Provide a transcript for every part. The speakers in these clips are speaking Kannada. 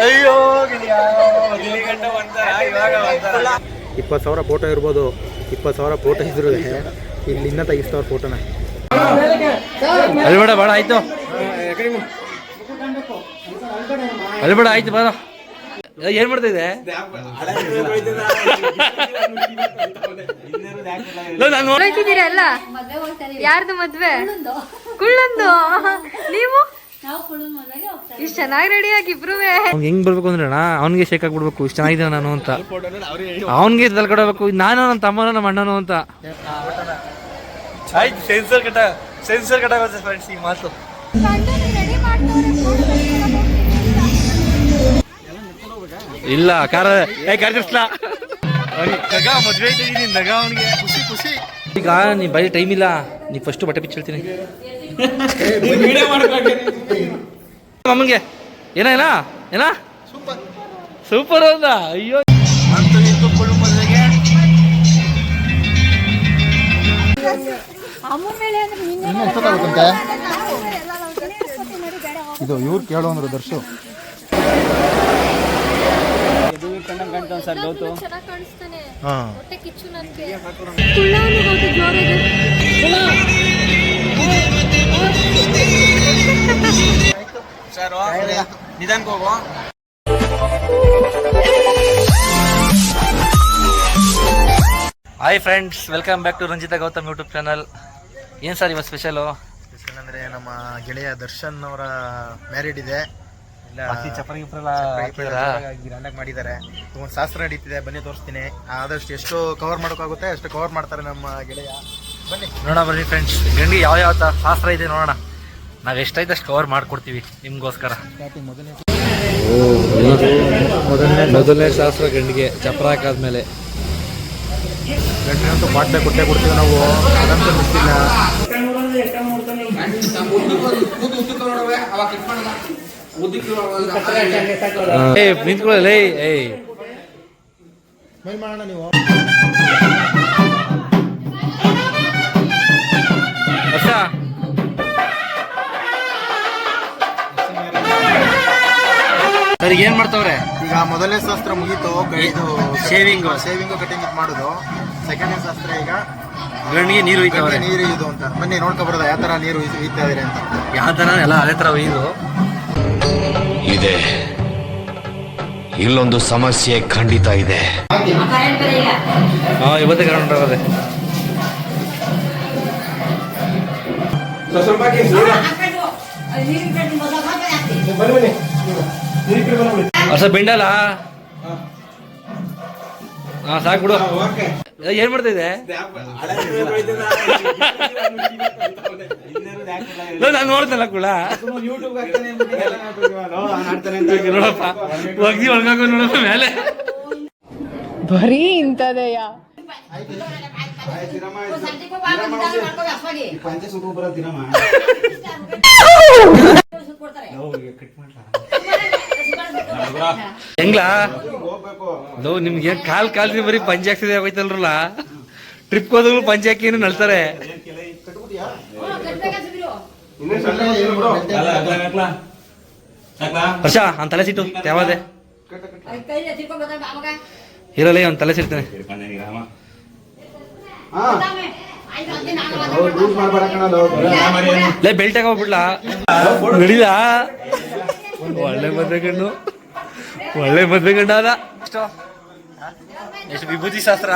ಅಯ್ಯೋ 20,000 ಫೋಟೋ ಇರ್ಬೋದು, 20,000 ಫೋಟೋ ಇದ್ರು ಇಲ್ಲಿ ಇನ್ನ ತೆಗಿಸ್ತವ್ರ ಫೋಟೋನ. ಅಲ್ಬೇಡ ಬೇಡ ಆಯ್ತು, ಅಲ್ಬೇಡ ಆಯ್ತು ಬರ. ಏನ್ ಮಾಡ್ತಾ ಇದೆ? ನೋಡ್ತಿದ್ದೀರಲ್ಲ, ಯಾರ್ದು ಮದ್ವೆ? ಕುಳ್ಳಂದು. ನೀವು ಇಷ್ಟು ಚೆನ್ನಾಗಿ ರೆಡಿ ಆಗಿ ಇಬ್ರು ಹೆಂಗ್ ಬರ್ಬೇಕು ಅಂದ್ರೆ ಅಣ್ಣ ಅವ್ನಿಗೆ ಶೇಕ್ ಆಗ್ಬಿಡ್ಬೇಕು, ಇಷ್ಟು ಚೆನ್ನಾಗಿದೆ ನಾನು ಅಂತ. ಅವನ್ಗೆ ತಲ್ಕೊಡಬೇಕು, ನಾನು ನನ್ನ ತಮ್ಮನ ನಮ್ಮ ಅಣ್ಣನು ಅಂತ. ಆಯ್ತು, ಸೆನ್ಸರ್ ಕಟ್ಟ ಫ್ರೆಂಡ್ಸ್ ಈ ಮಾತು. ಇಲ್ಲ ಕಾರ ಕಾರ್ತಿಸ್ಲಾ ಮದ್ವೆ ಇದ್ದೀನಿ ನಗ ಅವನಿಗೆ ಖುಷಿ ಖುಷಿ. ಈಗ ನೀ ಬರೀ ಟೈಮ್ ಇಲ್ಲ, ನೀ ಫಸ್ಟ್ ಬಟ್ಟೆ ಬಿಚ್ಚಿ ಹೇಳ್ತೀನಿ ಅಮ್ಮಂಗೆ. ಏನ ಏನ ಏನ ಸೂಪರ್ ಹೌದಾ? ಅಯ್ಯೋ ಮದುವೆಗೆ ಇದು ಇವ್ರು ಕೇಳೋಂದ್ರು ದರ್ಶು ನಿಧಾನಕ್ಕೆ ಹೋಗೋ. Hi friends, welcome back to Ranjitha Gautam YouTube channel. ಏನು ಸರ್ ಇವತ್ತು ಸ್ಪೆಷಲ್ ಅಂದರೆ ನಮ್ಮ ಗೆಳೆಯ ದರ್ಶನ್ ಅವರ ಮ್ಯಾರಿಡ್ ಇದೆ. ಗ್ರ್ಯಾಂಡಾಗಿ ಮಾಡಿದ್ದಾರೆ. ಒಂದು ಶಾಸ್ತ್ರ ನಡೀತಿದೆ, ಬನ್ನಿ ತೋರಿಸ್ತೀನಿ. ಆದಷ್ಟು ಎಷ್ಟು ಕವರ್ ಮಾಡೋಕ್ಕಾಗುತ್ತೆ ಅಷ್ಟು ಕವರ್ ಮಾಡ್ತಾರೆ ನಮ್ಮ ಗೆಳೆಯ. ಬನ್ನಿ ನೋಡೋಣ ಬನ್ನಿ ಫ್ರೆಂಡ್ಸ್, ಗಂಡಿಗೆ ಯಾವ ಶಾಸ್ತ್ರ ಇದೆ ನೋಡೋಣ. ನಾವು ಎಷ್ಟೈತೆ ಅಷ್ಟು ಕವರ್ ಮಾಡಿಕೊಡ್ತೀವಿ ನಿಮಗೋಸ್ಕರ. ಮೊದಲನೇ ಶಾಸ್ತ್ರ ಗಂಡಿಗೆ ಚಪ್ರ ಹಾಕಾದ್ಮೇಲೆ ಗಂಡಿನಂತೂ ಪಾಟ್ಲೆ ಕೊಟ್ಟೆ ಕೊಡ್ತೀವಿ ನಾವು, ಅದಂತೂ ಮಿಸ್ತಿಲ್ಲ. ನಿಂತ್ಕೊಳ್ಳಲ್ಲ ಮೇಲ್ ಮಾಡೋಣ ನೀವು. ಸರಿ ಏನ್ ಮಾಡ್ತಾವ್ರೆ ಈಗ? ಮೊದಲನೇ ಶಾಸ್ತ್ರ ಮುಗೀತು, ಶೇವಿಂಗ್ ಕಟಿಂಗ್ ಮಾಡೋದು. ಸೆಕೆಂಡ್ನೇ ಶಾಸ್ತ್ರ ಈಗ ಗಂಡಿಗೆ ನೀರು ಒಯ್ತವ್ರೆ. ನೀರು ಇದು ಅಂತ ಬನ್ನಿ ನೋಡ್ಕೊಬರೋದ ಯಾವ ತರ ನೀರು ಒಯ್ತಾ ಇದಾರೆ ಅಂತ. ಯಾವ ತರ ಎಲ್ಲ ಅದೇ ತರ ಒಯ್ದು ಇದೆ. ಇಲ್ಲೊಂದು ಸಮಸ್ಯೆ ಖಂಡಿತ ಇದೆ. ಇವತ್ತೇ ಕರೆಂಟ್ ಹೋಗೋದೆ. ಬೆಂಡಲ್ಲ ಸಾಕು ಬಿಡು. ಏನ್ ಮಾಡ್ತಾ ಇದೆ? ನಾನು ನೋಡ್ತಲ್ಲ ಕೂಡ ನೋಡಪ್ಪ, ಒಗ್ದಿ ಒಳಗಾಕ ನೋಡಪ್ಪ ಮೇಲೆ ಬರೀ ಇಂಥದೆಯಾ. ಹೆಂಗ್ಲಾ ನಿಮ್ಗೆ ಕಾಲ್ಸಿ ಬರೀ ಪಂಚೆ ಹಾಕ್ಸಿದೆ ಆಗೋಯ್ತಲ್ರಲ್ಲ. ಟ್ರಿಪ್ ಹೋದ್ರು ಪಂಚೆ ಹಾಕಿ ನಳ್ತಾರೆ. ಹರ್ಷ ಅವ್ನ ತಲೆ ಸಿಟ್ಟು ಯಾವದೆ ಇರಲ್ಲ, ಅವ್ನ ತಲೆ ಸಿಡ್ತಾನೆ. ಬೆಲ್ಟ್ ಹೋಗ್ಬಿಡ್ಲಾ ನಡಿದ. ಒಳ್ಳೆ ಮದ್ವೆ ಗಂಡ ಅದ. ಎಷ್ಟು ವಿಭೂತಿ ಶಾಸ್ತ್ರ.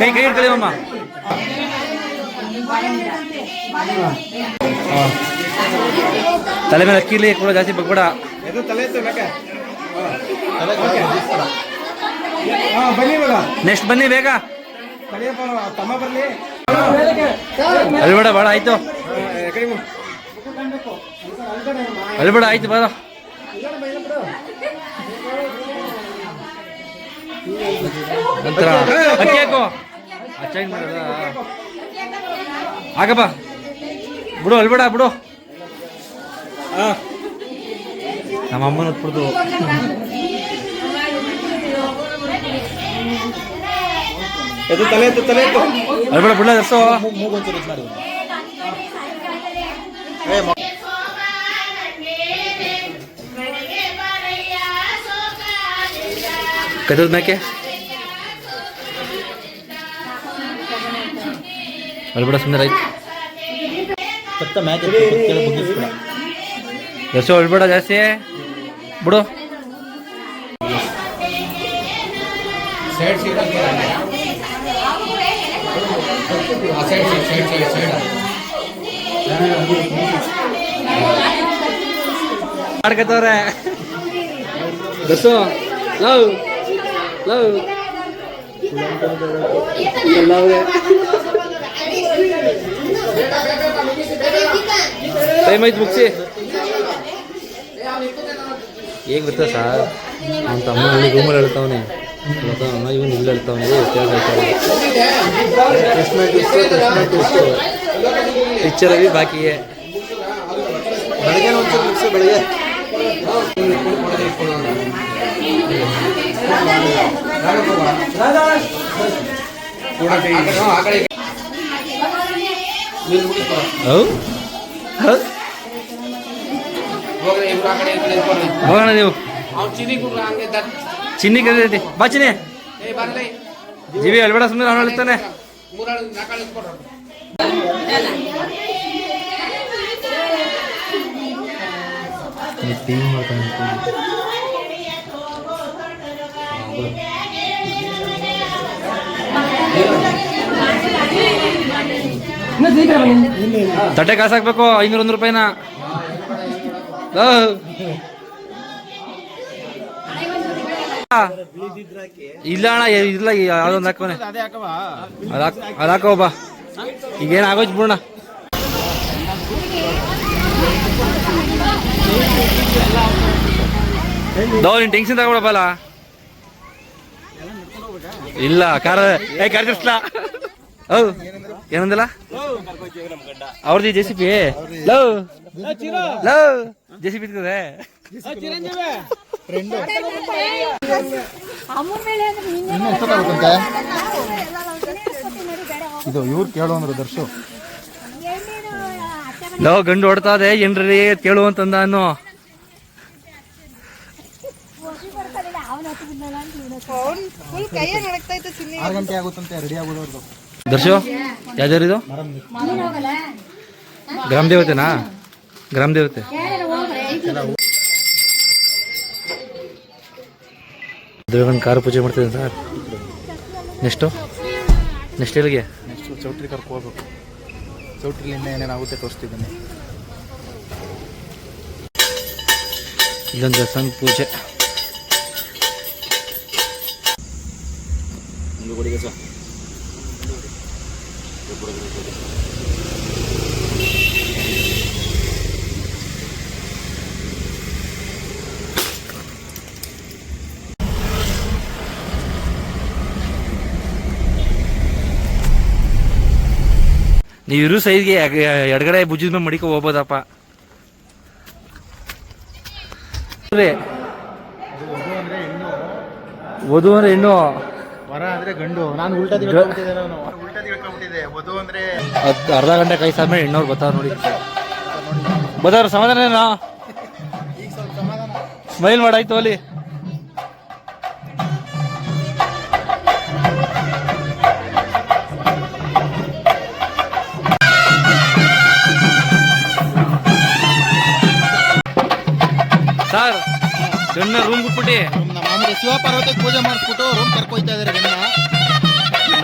ಕೈ ಇಟ್ಕೊಳ್ಳಿ ಅಮ್ಮ. ತಲೆ ಮೇಲೆ ಅಕ್ಕಿಲಿ ಕೂಡ ಜಾಸ್ತಿ ಬಗ್ಬೇಡ. ನೆಕ್ಸ್ಟ್ ಬನ್ನಿ ಬೇಗ. ಅಲ್ಬೇಡ ಬೇಡ ಆಯ್ತು, ಅಲ್ಬೇಡ ಆಯ್ತು ಬರ. ನಂತರ ಅಕ್ಕಿ ಹಾಕು. ಚೇಂಜ್ ಮಾಡೋದ ಆಗಪ್ಪ ಬಿಡು, ಅಲ್ಬೇಡ ಬಿಡು. ನಮ್ಮ ಅಮ್ಮನ ಹೊತ್ಬಿಡ್ತು. ಅಲ್ಬೇಡ ಬಿಡ್ಲ ದರ್ಸು. ಮೂಗೊಂಚೂರು ಇದು ಮಾಡಿ. ಕದದ ಮೇಕೆ ಅಲ್ಬೇಡ ಸುಮ್ಮನೆ ರೈಟ್ ಕತ್ತ ಮ್ಯಾಚ್ ಬುಗ್ಗಿಸ್ಬಿಡ. ದರ್ಸು ಅಲ್ಬೇಡ ಜಾಸ್ತಿ ಬಿಡು. ಆಡ್ಕತ್ತವ್ರೆ ದರ್ಸು ಲವ್ ಲವ್ ಟೈಮ್ ಆಯ್ತು ಮುಗಿಸಿ. ಹೇಗೆ ಗೊತ್ತಾ ಸರ್, ನಮ್ಮ ತಮ್ಮ ಇಲ್ಲಿ ರೂಮಲ್ಲಿ ಹೇಳ್ತಾವನೆ, ಇವನು ಇಲ್ಲಿ ಹೇಳ್ತಾವನೆ. ಪಿಕ್ಚರ್ ಅವಿ ಬಾಕಿ ಬೆಳಗ್ಗೆ ಒಂಚೂರು ಮುಗಿಸಿ ಬೆಳಗ್ಗೆ. ಹೋಗೋಣ ನೀವು ಚಿನ್ನಿ ಕರೀತಿ ಬಾ ಚಿನ್ನಿ ಜೀವಿ ಅಲ್ಬೇಡ ಸುಮ್ಮನೆ ಅವನು ಹೇಳ್ತಾನೆ. ತಟ್ಟೆ ಕಾಸು ಹಾಕ್ಬೇಕು 500 ರೂಪಾಯಿನ. ಇಲ್ಲ ಅಣ್ಣ ಇಲ್ಲ ಯಾವ್ದೊಂದು ಹಾಕೋನೆ ಅದು ಹಾಕೋ ಬಾ. ಈಗೇನು ಆಗೋಯ್ತು ಬಿಡೋಣ. ನೀನು ಟೆನ್ಷನ್ ತಗೊಳಪ್ಪಲ್ಲ. ಇಲ್ಲ ಕಾರ ತಿರ್ಸ್ಲಾ. ಹೌದು ಏನಂದಿಲ್ಲ ಅವ್ರದ್ದು J C P love love J C P ಇರ್ತದೆ. ಇದು ಇವ್ರು ಕೇಳು ಅಂದ್ರು ದರ್ಶು. ಲವ್ ಗಂಡು ಹೊಡ್ತಾ ಇದೆ ಏನ್ರಿ ಕೇಳು ಅಂತಂದ ಅನ್ನು. 6 ಗಂಟೆ ಆಗುತ್ತಂತೆ ರೆಡಿ ಆಗೋದು. ದರ್ಶು ಯಾವ್ದಾರಿದು ಗ್ರಾಮ ದೇವತೆನಾ? ಗ್ರಾಮ ದೇವತೆ. ದೇವಗನ್ ಕಾರ ಪೂಜೆ ಮಾಡ್ತಿದ್ದೀನಿ ಸರ್. ನೆಕ್ಸ್ಟ್ ಎಲ್ಲಿಗೆ? ನೆಕ್ಸ್ಟ್ ಚೌಟ್ರಿ ಕರ್ಕೊ ಹೋಗ್ಬೇಕು. ಚೌಟ್ರಿಲಿಂದ ಏನೇನಾಗುತ್ತೆ ತೋರಿಸ್ತಿದ್ದೀನಿ. ಇಲ್ಲೊಂದು ದೇವಸ್ಥಾನ ಪೂಜೆ. ನೀವಿರು ಸೈಡ್ಗೆ ಎಡಗಡೆ ಭುಜದ ಮೇಲೆ ಮಡಿಕೊ ಹೋಗ್ಬೋದಪ್ಪ. ವಧು ಅಂದ್ರೆ ಹೆಣ್ಣು, ವರ ಅಂದ್ರೆ ಗಂಡು. ನಾನು ಉಲ್ಟಾ ತಿಳ್ಕೊಂಡ್ಬಿಟ್ಟಿದ್ದೆ. ವಧು ಅಂದ್ರೆ ಅರ್ಧ ಗಂಟೆ ಕೈ ಸಾದ್ಮೇಲೆ ಹೆಣ್ಣವ್ರು ಬರ್ತಾವ್ರು ನೋಡಿ. ಬರ್ತಾವ್ರು ಸಮಾಧಾನ. ಸ್ಮೈಲ್ ಮಾಡಾಯ್ತು ಅಲ್ಲಿ. ಸರ್ ಗಣ್ಣ ರೂಮ್ ಬಿಟ್ಬಿಟ್ಟು ನಮ್ಮ ಮಾಮೂಲಿ ಶಿವ ಪಾರ್ವತಿ ಪೂಜೆ ಮಾಡಿಸ್ಬಿಟ್ಟು ರೂಮ್ ಕರ್ಕೊಯ್ತಾ ಇದಾರೆ ಗಣ್ಣ.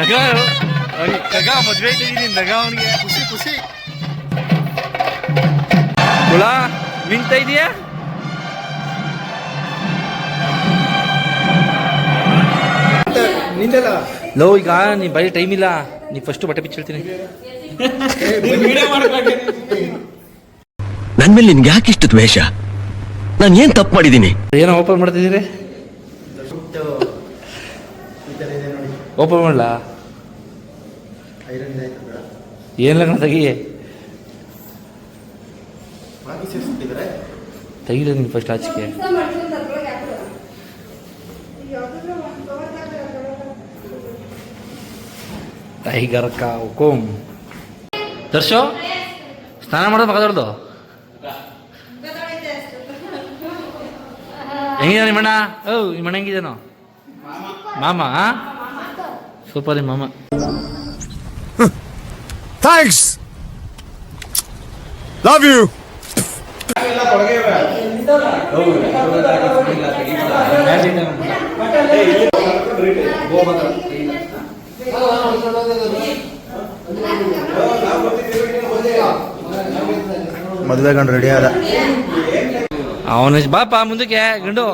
ನಗ ಮದ್ವೆ ಇದ್ದೀನಿ ನಗ ಅವನಿಗೆ ಖುಷಿ ಖುಷಿ. ಹುಳ ಮಿಂಗ್ತಾ ಇದೆಯಾ? ಲೋ ಈಗ ನೀ ಬರೀ ಟೈಮ್ ಇಲ್ಲ, ನೀ ಫಸ್ಟ್ ಬಟ್ಟೆ ಬಿಚ್ಚಿಳ್ತೀನಿ. ನನ್ ಮೇಲೆ ನಿನ್ಗೆ ಯಾಕೆ ಇಷ್ಟು ದ್ವೇಷ? ನಾನು ಏನ್ ತಪ್ಪು ಮಾಡಿದ್ದೀನಿ? ಏನೋ ಓಪನ್ ಮಾಡ್ತಿದ್ದೀರಿ? ಓಪನ್ ಮಾಡಲ? ಏನಿಲ್ಲ ತೆಗಿ ತೆಗಿಲ್ಲ ನೀನು ಫಸ್ಟ್ ಆಚೆಗೆ. ಟೈಗರ್ ಕಾ ಹುಕುಂ. ದರ್ಶೋ ಸ್ನಾನ ಮಾಡೋದು ಮಗ ದೊಡ್ದು ಹೆಂಗಿದ ನಿಮ್ಮಣ್ಣ? ನಿಮ್ಮಣ್ಣ ಹೆಂಗಿದೇನೋ? ಮಾಮ ಸೂಪರ್ ನಿಮ್ಮ ಮಾಮ. Thanks, love you. ಮದುವೆ ಗಂಡು ರೆಡಿ ಆದ. ಅವನ ಬಾಪ ಮುಂದಕ್ಕೆ ಗಂಡು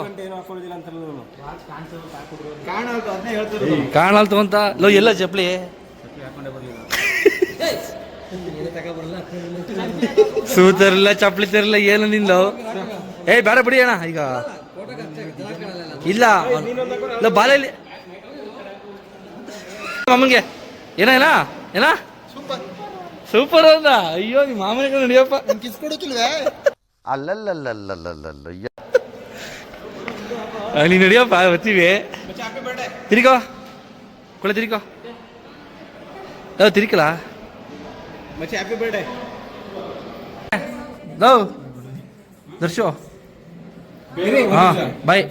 ಕಾಣಲ್ತು ಅಂತ ಲೋ ಎಲ್ಲ ಚಪ್ಲಿ ಸೂತರಿಲ್ಲ ಚಪ್ಲಿ ತರಿಲ್ಲ ಏನು ನಿಂದು. ಬೇಡ ಬಿಡಿ ಅಣ್ಣ ಈಗ ಇಲ್ಲ ಬಾಲಲ್ಲಿ ಮಾಮನ್ಗೆ ಏನ ಏನ ಏನ ಸೂಪರ್ ಅಂದ. ಅಯ್ಯೋ ನಿಮ್ಮ ಮಾಮನಿಗೆ ನಡಿಯಪ್ಪ ನೀನ್ ನಡಿಯಪ್ಪ ಬರ್ತೀವಿ. ತಿರ್ಕೋ ಕೊಳೆ ತಿರ್ಕೋ ತಿರ್ಕಲ್ಲ ದರ್ಶು. ಹಾ ಬಾಯ್.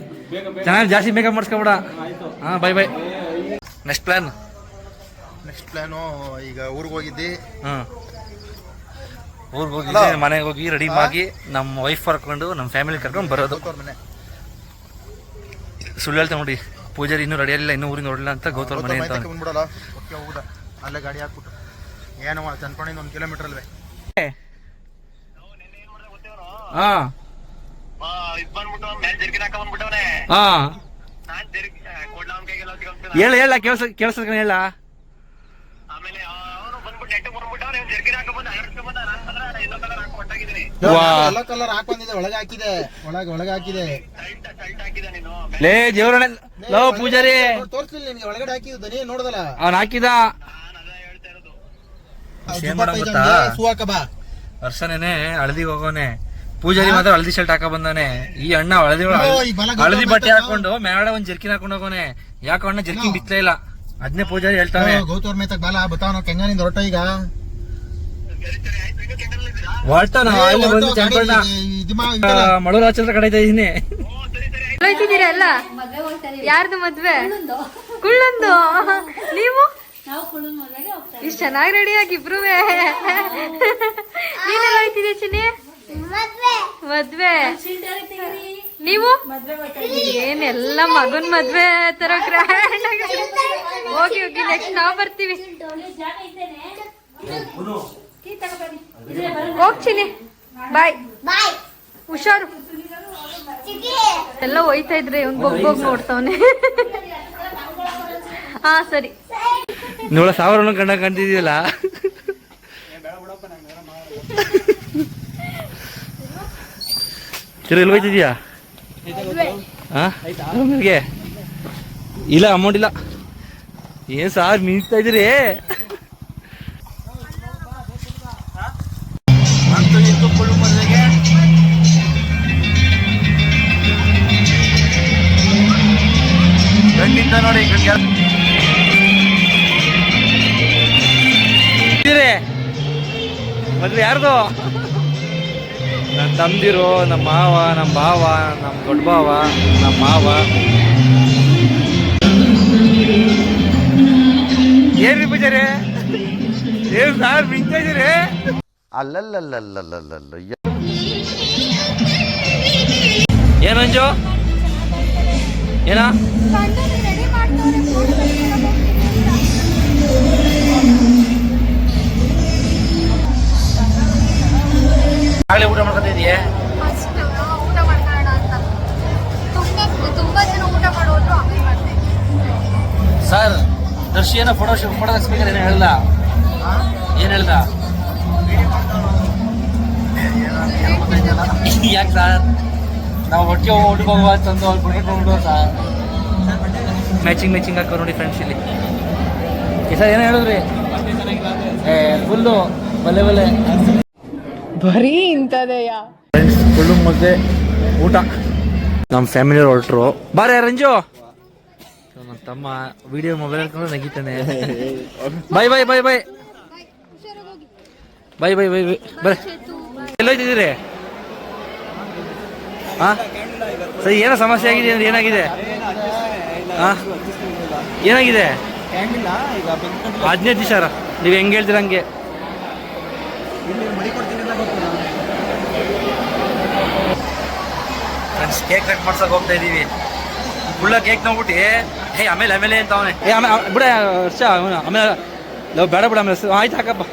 ಚೆನ್ನಾಗಿ ಜಾಸ್ತಿ ಮೇಕಪ್ ಮಾಡಿಸ್ಕೊಬೇಡ. ಹಾ ಬಾಯ್ ಬಾಯ್. ನೆಕ್ಸ್ಟ್ ಪ್ಲಾನು ಈಗ ಊರಿಗೆ ಹೋಗಿದ್ದಿ. ಊರಿಗೆ ಹೋಗಿದ್ದೆ, ಮನೆಗೆ ಹೋಗಿ ರೆಡಿ ಆಗಿ ನಮ್ಮ ವೈಫ್ ಕರ್ಕೊಂಡು ನಮ್ಮ ಫ್ಯಾಮಿಲಿ ಕರ್ಕೊಂಡು ಬರೋದು. ಸುಳ್ಳು ಹೇಳ್ತಾ ನೋಡಿ, ಪೂಜಾರಿ ಇನ್ನೂ ರೆಡಿ ಆಗಿಲ್ಲ, ಇನ್ನೂ ಊರಿಗೆ ನೋಡಲಿಲ್ಲ ಅಂತ ಗೌತಮ್ ಮನೆ ಅಂತ. ಅಲ್ಲೇ ಗಾಡಿ ಹಾಕ್ಬಿಟ್ಟು ಏನು ಚನ್ಪಣಿಂದ 1 ಕಿಲೋಮೀಟರ್ ಅಲ್ವೇ. ಹಾ ಹಾ ಹೇಳ ಕೇಳಿಸ್ ಹೇಳ. ಎಲ್ಲ ಕಲರ್ ಹಾಕೊಂಡಿದೆ, ಒಳಗೆ ಹಾಕಿದೆ ಲೇ ದೇವ್ರಣ್ಣ ಲೋ ಪೂಜಾರಿ ತೋರಿಸ್ಲಿಲ್ಲ ನಿನ್ಗೆ, ಒಳಗಡೆ ಹಾಕಿದ್ದು ನೀ ನೋಡ್ದಲ್ಲ. ಅವ್ನು ಹಾಕಿದ ವರ್ಷನೇನೆ ಹಳದಿಗೆ ಹೋಗೋನೆ. ಪೂಜಾರಿ ಮಾತ್ರ ಹಳದಿ ಶರ್ಟ್ ಹಾಕ ಬಂದಾನೆ. ಈ ಅಣ್ಣ ಹಳದಿ ಬಟ್ಟೆ ಹಾಕೊಂಡು ಮೇಡ ಒಂದ್ ಜರ್ಕಿನ್ ಹಾಕೊಂಡು ಹೋಗೋನೆ. ಯಾಕ ಅಣ್ಣ ಜರ್ಕಿನ್ ಬಿತ್ತಲೇ ಇಲ್ಲ, ಅದನ್ನೇ ಪೂಜಾರಿ ಹೇಳ್ತಾನೆ. ಗೌತೂರ್ ಮೇತಕ್ ಬಾಲ ಬತ್ತಾವ ಕೆಂಗನಿಂದ ಹೊರಟ ಈಗ ಮಳೂರಾಚಂದ್ರ ಕಡೆ ಇದೀನಿ. ಹೋಯ್ತಿದ್ದೀರಲ್ಲ, ಯಾರ್ದು ಮದ್ವೆ? ಕುಳ್ಳೊಂದು. ನೀವು ಇಷ್ಟು ಚೆನ್ನಾಗಿ ರೆಡಿ ಆಗಿ ಇಬ್ರು. ನೀನೆಲ್ಲ ಹೋಯ್ತಿದ್ಯಾ ಚಿನ್ನಿ? ಮದ್ವೆ. ನೀವು ಏನೆಲ್ಲ ಮಗನ್ ಮದ್ವೆ ತರ ಗ್ರ್ಯಾಂಡ್ ಆಗಿ. ಹೋಗಿ ನೆಕ್ಸ್ಟ್ ನಾವ್ ಬರ್ತೀವಿ. ಹೋಗ್ತೀನಿ, ಬಾಯ್. ಹುಷಾರು. ಎಲ್ಲ ಹೋಯ್ತಾ ಇದ್ರೆ ಇವ್ನ್ ಹೋಗ್ ನೋಡ್ತಾವನೆ. ಹಾ ಸರಿ. ನೋಡ ಸಾವಿರ ಕಂಡ ಕಾಣ್ತಿದ್ಯಲ್ಲ. ಎಲ್ಲಿ ಹೋಯ್ತಿದ್ಯಾ? ಇಲ್ಲ ಅಮೌಂಟ್ ಇಲ್ಲ. ಏನ್ ಸಾರ್ ಮೀನ್ತಾ ಇದ್ರಿ? ಗಂಡಿಂದ ನೋಡಿ ಮದ್ವೆ ಯಾರ್ದು? ನನ್ನ ತಮ್ದಿರು, ನಮ್ಮ ಮಾವ, ನಮ್ಮ ಭಾವ, ನಮ್ಮ ದೊಡ್ಡ ಭಾವ, ನಮ್ಮ ಮಾವ. ಏನ್ರಿ ಪೂಜಾರಿ ಏನ್ ಸಾರ್ ಮಿಂಗ್ತಾ ಇದೀರಿ? ಏನಂಜು ಏನ ಆಗ್ಲೇ ಊಟ ಮಾಡ್ಕೊತಾ ಇದೀಯ? ಊಟ ಮಾಡ್ಕೊಳ್ಳೋಣ ಅಂತ ತುಂಬಾ ಜನ ಊಟ ಮಾಡೋದ್ರು. ಸರ್ ದರ್ಶಿ ಏನೋ ಫೋಟೋ ತೆಗಿಸ್ಬೇಕಾದ್ರೆ ಏನು ಹೇಳ್ದ? ಏನ್ ಹೇಳ್ದ? ಯಾಕೆ ಸರ್ ನಾವು ಒಟ್ಟಿಗೆ ಊಟಕ್ಕೆ ಹೋಗುವ ತಂದು ಅವ್ರು ಬಿಟ್ಕೊಂಡು ಸರ್ ಮ್ಯಾಚಿಂಗ್ ಹಾಕೋ ನೋಡಿ ಫ್ರೆಂಡ್ಸ್ ಇಲ್ಲಿ. ಸರ್ ಏನೋ ಹೇಳಿದ್ರಿ? ಫುಲ್ಲು ಬಲೆ ಬರೀ ಇಂಥದೆಯಾ ಫ್ರೆಂಡ್ಸ್. ಫುಲ್ಲು ಮುದ್ದೆ ಊಟ. ನಮ್ಮ ಫ್ಯಾಮಿಲಿಯವ್ರು ಹೊರಟ್ರು. ಬಾರೆ ರಂಜು, ತಮ್ಮ ವಿಡಿಯೋ ಮೊಬೈಲ್ ಹಾಕೊಂಡು ನಗಿತಾನೆ. ಬಾಯ್ ಬಾಯ್ ಬಾಯ್ ಬಾಯ್ ಬಾಯ್ ಬಾಯ್ ಬಾಯ್ ಬಾಯ್ ಬರ್ರಿ. ಎಲ್ಲೋಯ್ತಿದ್ದೀರಿ? ಹಾ ಸರಿ, ಏನೋ ಸಮಸ್ಯೆ ಆಗಿದೆ ಅಂದ್ರೆ ಏನಾಗಿದೆ? ಹಾ ಏನಾಗಿದೆ? 15 ದಿವಸ ನೀವು ಹೆಂಗೆ ಹೇಳ್ತೀರ ಹಂಗೆ. ಫ್ರೆಂಡ್ಸ್, ಕೇಕ್ ಕಟ್ ಮಾಡ್ಸಕ್ ಹೋಗ್ತಾ ಇದೀವಿ. ಫುಲ್ಲ ಕೇಕ್ ನೋಡ್ಬಿಟ್ಟು ಆಮೇಲೆ ಅಂತ ಅವನೇ ಬಿಡ ವರ್ಷ ಆಮೇಲೆ ಬೇಡ ಬಿಡ ಆಮೇಲೆ ಆಯ್ತು ಹಾಕಪ್ಪ.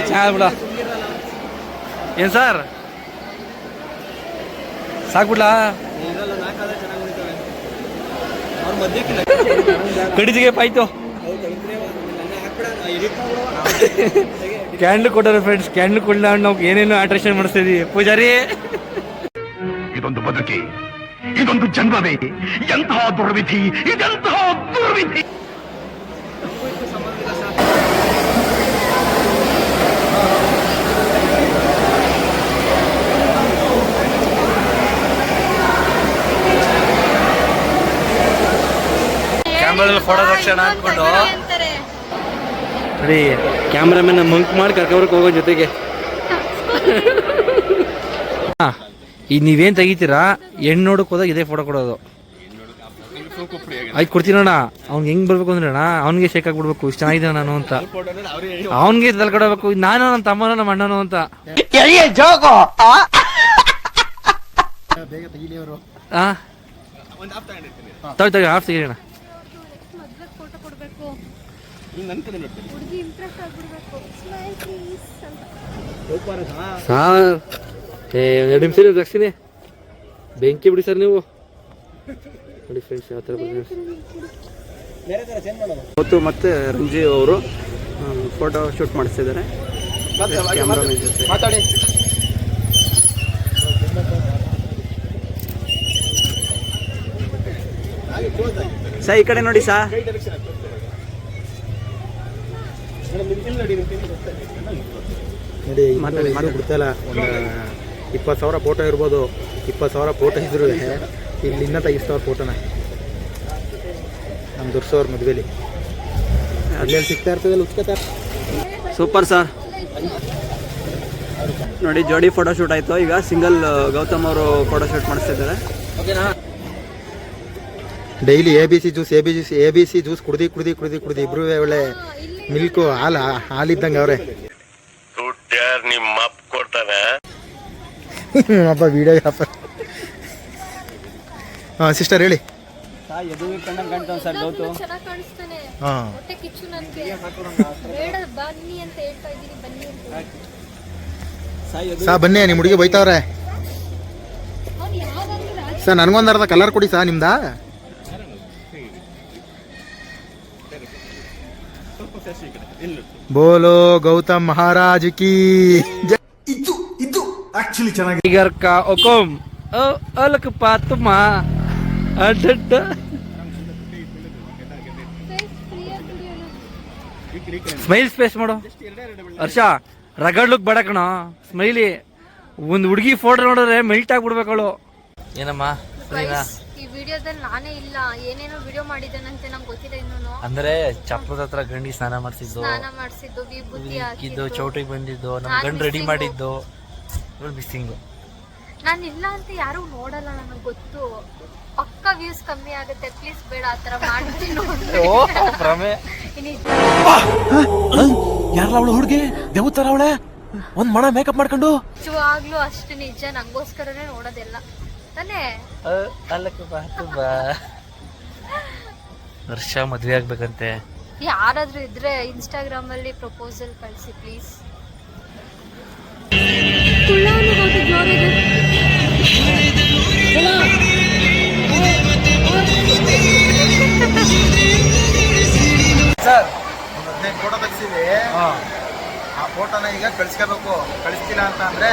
ಚೆನ್ನಾಗಿ ಬಿಡ. ಏನ್ ಸರ್ ಸಾಕ್ಬಿಡ್ಲಾ? ಕಡಿದಿಗೆ ಪಾಯ್ತು. ಕ್ಯಾಂಡ್ಲ್ ಕೊಟ್ಟಾರೆ ಫ್ರೆಂಡ್ಸ್. ಕ್ಯಾಂಡ್ಲ್ ಕೊಡ್ಲ ನಾವು ಏನೇನು ಅಟ್ರಾಕ್ಷನ್ ಮಾಡಿಸ್ತಾ ಇದೀವಿ. ಪೂಜಾರಿ, ಇದೊಂದು ಬದುಕಿ, ಇದೊಂದು ಜನ್ಮವೇ, ಎಂತಹ ದುರ್ವಿಧಿ, ಇದೆಂತಹ ದುರ್ವಿಧಿ. ಕ್ಯಾಮ್ರಾದಲ್ಲಿ ಫೋಟೋ ತಕ್ಷಣ ಅಂದ್ಕೊಂಡು ನೋಡಿ, ಕ್ಯಾಮ್ರಾಮನ್ ಮಂಕ್ ಮಾಡಿ ಕರ್ಕೊಬರಕ್ಕೆ ಹೋಗೋ ಜೊತೆಗೆ. ಈಗ ನೀವೇನ್ ತೆಗಿತೀರಾ, ಹೆಣ್ಣು ನೋಡಕ್ ಹೋದಾಗ ಇದೇ ಫೋಟೋ ಕೊಡೋದು. ಆಯ್ತು ಕೊಡ್ತೀನಣ್ಣ. ಅವ್ನಿಗೆ ಹೆಂಗ್ ಬರ್ಬೇಕು ಅಂದ್ರೆ ಅಣ್ಣ, ಅವ್ನಿಗೆ ಶೇಕ್ ಆಗ್ಬಿಡ್ಬೇಕು, ಇಷ್ಟ ಚೆನ್ನಾಗಿದೆ ನಾನು ಅಂತ. ಅವ್ನಿಗೆ ತಲ್ಕೊಡಬೇಕು, ನಾನು ನನ್ನ ತಮ್ಮನೋ ನಮ್ಮ ಅಣ್ಣನೋ ಅಂತ. ತಗೊಳ್ಳಿ ಹಾಫ್ ತೆಗಿಯೋಣ. ಎರಡು ನಿಮಿಷ ರಕ್ಷಣೆ ಬೆಂಕಿ ಬಿಡಿ ಸರ್ ನೀವು. ನೋಡಿ ಫ್ರೆಂಡ್ಸ್ ಯಾವ ಥರ ಅವತ್ತು ಮತ್ತೆ ರಂಜಿ ಅವರು ಫೋಟೋ ಶೂಟ್ ಮಾಡಿಸ್ತಿದ್ದಾರೆ ಕ್ಯಾಮ್ರಾಮನ್ ಜೊತೆ. ಸಾ ಈ ಕಡೆ ನೋಡಿ ಸಾ. ನೋಡಿ ಗೊತ್ತಲ್ಲ, ಒಂದು 20,000 ಫೋಟೋ ಇರ್ಬೋದು. 20,000 ಫೋಟೋ ಇದ್ರು ಇಲ್ಲಿ ಇನ್ನೂ ತೆಗಿಸ್ತವ್ರ ಫೋಟೋನ ನಮ್ಮ ದುರ್ಸೋರ್ ಮದುವೆಲಿ. ಅಲ್ಲೇನು ಸಿಗ್ತಾ ಇರ್ತದೆ ಉಚ್ಕೋತಾರೆ. Super sir. ನೋಡಿ ಜೋಡಿ ಫೋಟೋ ಶೂಟ್ ಆಯಿತು. ಈಗ ಸಿಂಗಲ್ ಗೌತಮ್ ಅವರು ಫೋಟೋ ಶೂಟ್ ಮಾಡಿಸ್ತಿದ್ದಾರೆ. Daily A B C juice ಕುಡ್ದು ಇಬ್ರು ಒಳ್ಳೆ ಮಿಲ್ಕು ಹಾಲಿದ್ದಂಗೆ ಅವ್ರೆ. ನಿಮ್ಮ ಅಪ್ಪ ಕೊಡ್ತಾನೆ ಅಪ್ಪ ವಿಡಿಯೋಗ್ರಾಫರ್. ಹಾಂ ಸಿಸ್ಟರ್ ಹೇಳಿ. ಸರ್ ಗೌತು ಹಾಂ ಸಾ ಬನ್ನಿ, ನಿಮ್ಮ ಹುಡುಗಿ ಬೈತಾವ್ರೆ. ಸರ್ ನನಗೊಂದು ಅರ್ಧ ಕಲರ್ ಕೊಡಿ ಸಾ ನಿಮ್ದಾ. ಬೋಲೋ ಗೌತಮ್ ಮಹಾರಾಜ್ ಕಿ ಜೈ. ಇದು ಆಕ್ಚುಲಿ ಚೆನ್ನಾಗಿದೆ. ಈಗರ್ಕ ಒಕೊಮ್ ಅಲಕ ಪಾತಮ್ಮ ಅಡ್ಡ ಸ್ಮೈಲ್ ಸ್ಪೇಸ್ ಮಾಡು ಹರ್ಷ. ರಗಡ್ ಲುಕ್ ಬೇಡ ಕಣ, ಸ್ಮೈಲಿ. ಒಂದು ಹುಡುಗಿ ಫೋಟೋ ನೋಡಿದ್ರೆ ಮೆಲ್ಟ್ ಆಗ್ಬಿಡ್ಬೇಕಳು. ಏನಮ್ಮ ಈ ವಿಡಿಯೋದಲ್ಲಿ ನಾನೇ ಇಲ್ಲ, ಏನೇನೋ ವಿಡಿಯೋ ಮಾಡಿದ್ದಾನಂತೆ ನಂಗೆ ಗೊತ್ತಿಲ್ಲ ಇನ್ನೂ. ಅಂದ್ರೆ ಚಪ್ಪರದ ಹತ್ರ ಗಂಡಿ ಸ್ನಾನ ಮಾಡಿಸಿದ್ದು, ವಿಭೂತಿ ಹಾಕಿದ್ದು, ಚೌಟಿಗೆ ಬಂದಿದ್ದು, ನಮ್ ಗಂಡು ರೆಡಿ ಮಾಡಿದ್ದು, ಮಿಸ್ಸಿಂಗು. ನಾನು ಇಲ್ಲ ಅಂತ ಯಾರು ನೋಡಲ್ಲ, ನನಗೆ ಗೊತ್ತು. ಪಕ್ಕ ವ್ಯೂಸ್ ಕಮ್ಮಿ ಆಗುತ್ತೆ, ಪ್ಲೀಸ್ ಬೇಡ ಆತರ ಮಾಡ್ತೀನಿ. ಯಾರಲ್ಲ ಅವಳು ಹುಡುಗಿ ದೇವತರ ಅವಳೆ, ಒಂದ್ ಮಣ ಮೇಕಪ್ ಮಾಡ್ಕೊಂಡು. ನಿಜವಾಗ್ಲೂ ಅಷ್ಟು ನಿಜ, ನಂಗೋಸ್ಕರನೇ ನೋಡೋದೆಲ್ಲ ತಾನೇ. ವರ್ಷ ಮದ್ವೆ ಆಗ್ಬೇಕಂತೆ. ಯಾರಾದ್ರೂ ಇದ್ರೆ ಇನ್ಸ್ಟಾಗ್ರಾಮ್ ಅಲ್ಲಿ ಪ್ರಪೋಸಲ್ ಕಳಿಸಿ ಪ್ಲೀಸ್. Sir 15 photo ತೆಗ್ಸಿವಿ. ಆ ಫೋಟೋನ ಈಗ ಕಳಿಸ್ಕೋಬೇಕು. ಕಳಿಸ್ತಿಲ್ಲ ಅಂತ ಅಂದ್ರೆ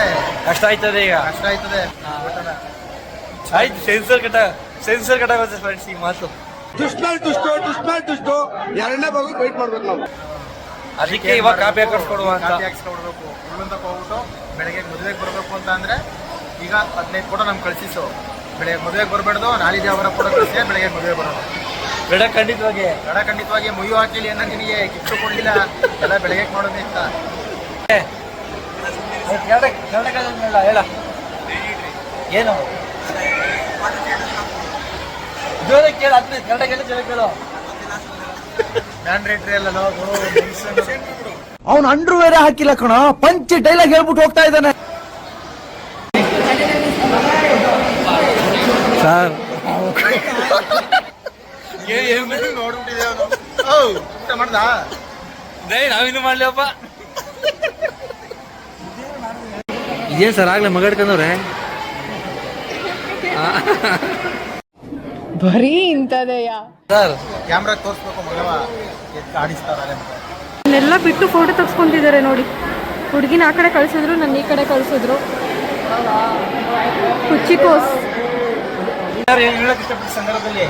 ಕಷ್ಟ ಆಯ್ತದೆ. ಈಗ ಕಷ್ಟ ಆಯ್ತದೆ. ಆಯ್ತು, ಸೆನ್ಸರ್ ಕಟ್ಟ ಫ್ರೆಂಡ್ಸ್ ಈ ಮಾತು. ಯಾರನ್ನೇ ಹೋಗಿ ವೆಯ್ಟ್ ಮಾಡ್ಬೇಕು ನಾವು. ಅದಕ್ಕೆ ಇವಾಗ ಕಾಪಿ ಹಾಕಿಸ್ಕೊಡುವ ಅಂತ. ಕಾಪಿ ಹಾಕಿಸ್ಕೊಡ್ಬೇಕು. ಉಳ್ಳಂತಕ್ಕೆ ಹೋಗ್ಬಿಟ್ಟು ಬೆಳಗ್ಗೆ ಮದುವೆಗೆ ಬರಬೇಕು ಅಂತ ಅಂದ್ರೆ ಈಗ 15 ಫೋಟೋ ನಮ್ಗೆ ಕಳಿಸಿಸು. ಬೆಳಗ್ಗೆ ಮದುವೆಗೆ ಬರಬೇಡ್ದು, ನಾಳೆ ಅವರ ಫೋಟೋ ಕಳಿಸಿ ಬೆಳಗ್ಗೆ ಮದುವೆ ಬರೋಣ. ಬೇಡ ಖಂಡಿತವಾಗಿ. ಖಂಡಿತವಾಗಿ ಮುಯ್ಯು ಹಾಕಿಲಿ ಏನೋ ನಿನಗೆ ಗಿಫ್ಟ್ ಕೊಡಲಿಲ್ಲ, ಎಲ್ಲ ಬೆಳಗ್ಗೆ ಮಾಡೋದೇ ಅಂತ. ಹೇಳ ಏನು ಜೋರ ಕೇಳ, ಕರೆಕ್ಟಾಗಿ ಕೇಳು. ಮ್ಯಾಂಡ್ರೇಟ್ರಿ ಎಲ್ಲ ನಾವು ಅವನು ಅಂಡ್ರು ಬೇರೆ ಹಾಕಿಲ್ಲ ಕಣ, ಪಂಚ್ ಡೈಲಾಗ್ ಹೇಳ್ಬಿಟ್ಟು ಹೋಗ್ತಾ ಇದ್ದಾನೆ. ಸರ್ ನೋಡ್ಬಿಟ್ಟಿದೆ ಅವನು. ಊಟ ಮಾಡ್ದ? ನಾವಿನ್ನು ಮಾಡ್ಲಿವಪ್ಪ. ಇದೇನ್ ಸರ್ ಆಗ್ಲೇ ಮಗ ಹಿಡ್ಕೊಂಡವ್ರೆ? ಬರೀ ಇಂಥದೆಯಾ ಸರ್ ಕ್ಯಾಮ್ರಾ ತೋರಿಸ್ಬೇಕು ಮಗವ, ಎದ್ದು ಆಡಿಸ್ತಾರೆ. ಎಲ್ಲ ಬಿಟ್ಟು ಫೋಟೋ ತೆಗ್ಸ್ಕೊಂತಿದ್ದಾರೆ ನೋಡಿ. ಹುಡುಗಿನ ಆ ಕಡೆ ಕಳ್ಸಿದ್ರು, ನನ್ನ ಈ ಕಡೆ ಕಳ್ಸಿದ್ರು. ಕುಚ್ಚಿಕೋಸ್ ಏನ್ ಹೇಳಕ್ ಇಷ್ಟಪಟ್ಟ ಸಂದರ್ಭದಲ್ಲಿ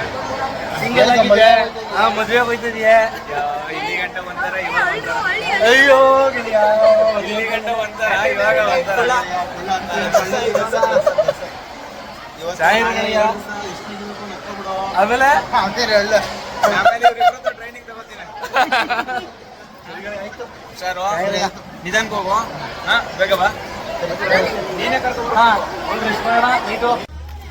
ಸಿಂಗಲ್ ಆಗಿದೆ, ಮದುವೆ ಹೋಯ್ತಿದ್ಯಾ? ಇಲ್ಲಿ ಗಂಟ ಒಂಥರ, ಅಯ್ಯೋ ಇಲ್ಲಿ ಗಂಟ ಒಂಥರ, ಇವಾಗ ಒಂಥರ. ಆಮೇಲೆ ಟ್ರೈನಿಂಗ್ ತಗೋತೀನಿ. ನಿಧಾನಕ್ಕೆ ಹೋಗು, ಬೇಗ ಬಾ. ನೀನೇ ಕರ್ಕೊಂಡು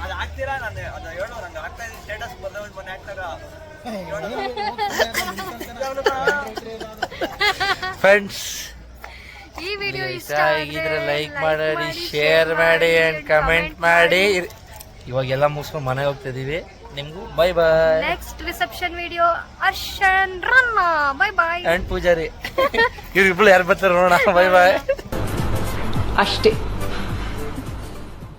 ಅದು ಹಾಕ್ತೀರಾ? ನಾನು ಅದು ಹೇಳು, ನಂಗೆ ಆಗ್ತಾ ಇದೆ ಸ್ಟೇಟಸ್ ಬಂದವಳು ಮೊನ್ನೆ ಹಾಕ್ತಾರ. ಫ್ರೆಂಡ್ಸ್, ಈ ವಿಡಿಯೋ ಇಷ್ಟ ಆಗಿದ್ರೆ ಲೈಕ್ ಮಾಡಿ, ಶೇರ್ ಮಾಡಿ ಅಂಡ್ ಕಮೆಂಟ್ ಮಾಡಿ. ಇವಾಗೆಲ್ಲ ಮುಗಿಸ್ಕೊಂಡು ಮನೆಗೆ ಹೋಗ್ತಾ ಇದೀವಿ. ನಿಮ್ಗೂ bye bye. Next reception video Arshan ರನ್ನ. Bye bye. ಅಂಡ್ ಪೂಜಾರಿ ಇವ್ರಿಬ್ರು ಯಾರು ಬರ್ತಾರೆ ನೋಡೋಣ. Bye bye. ಅಷ್ಟೇ.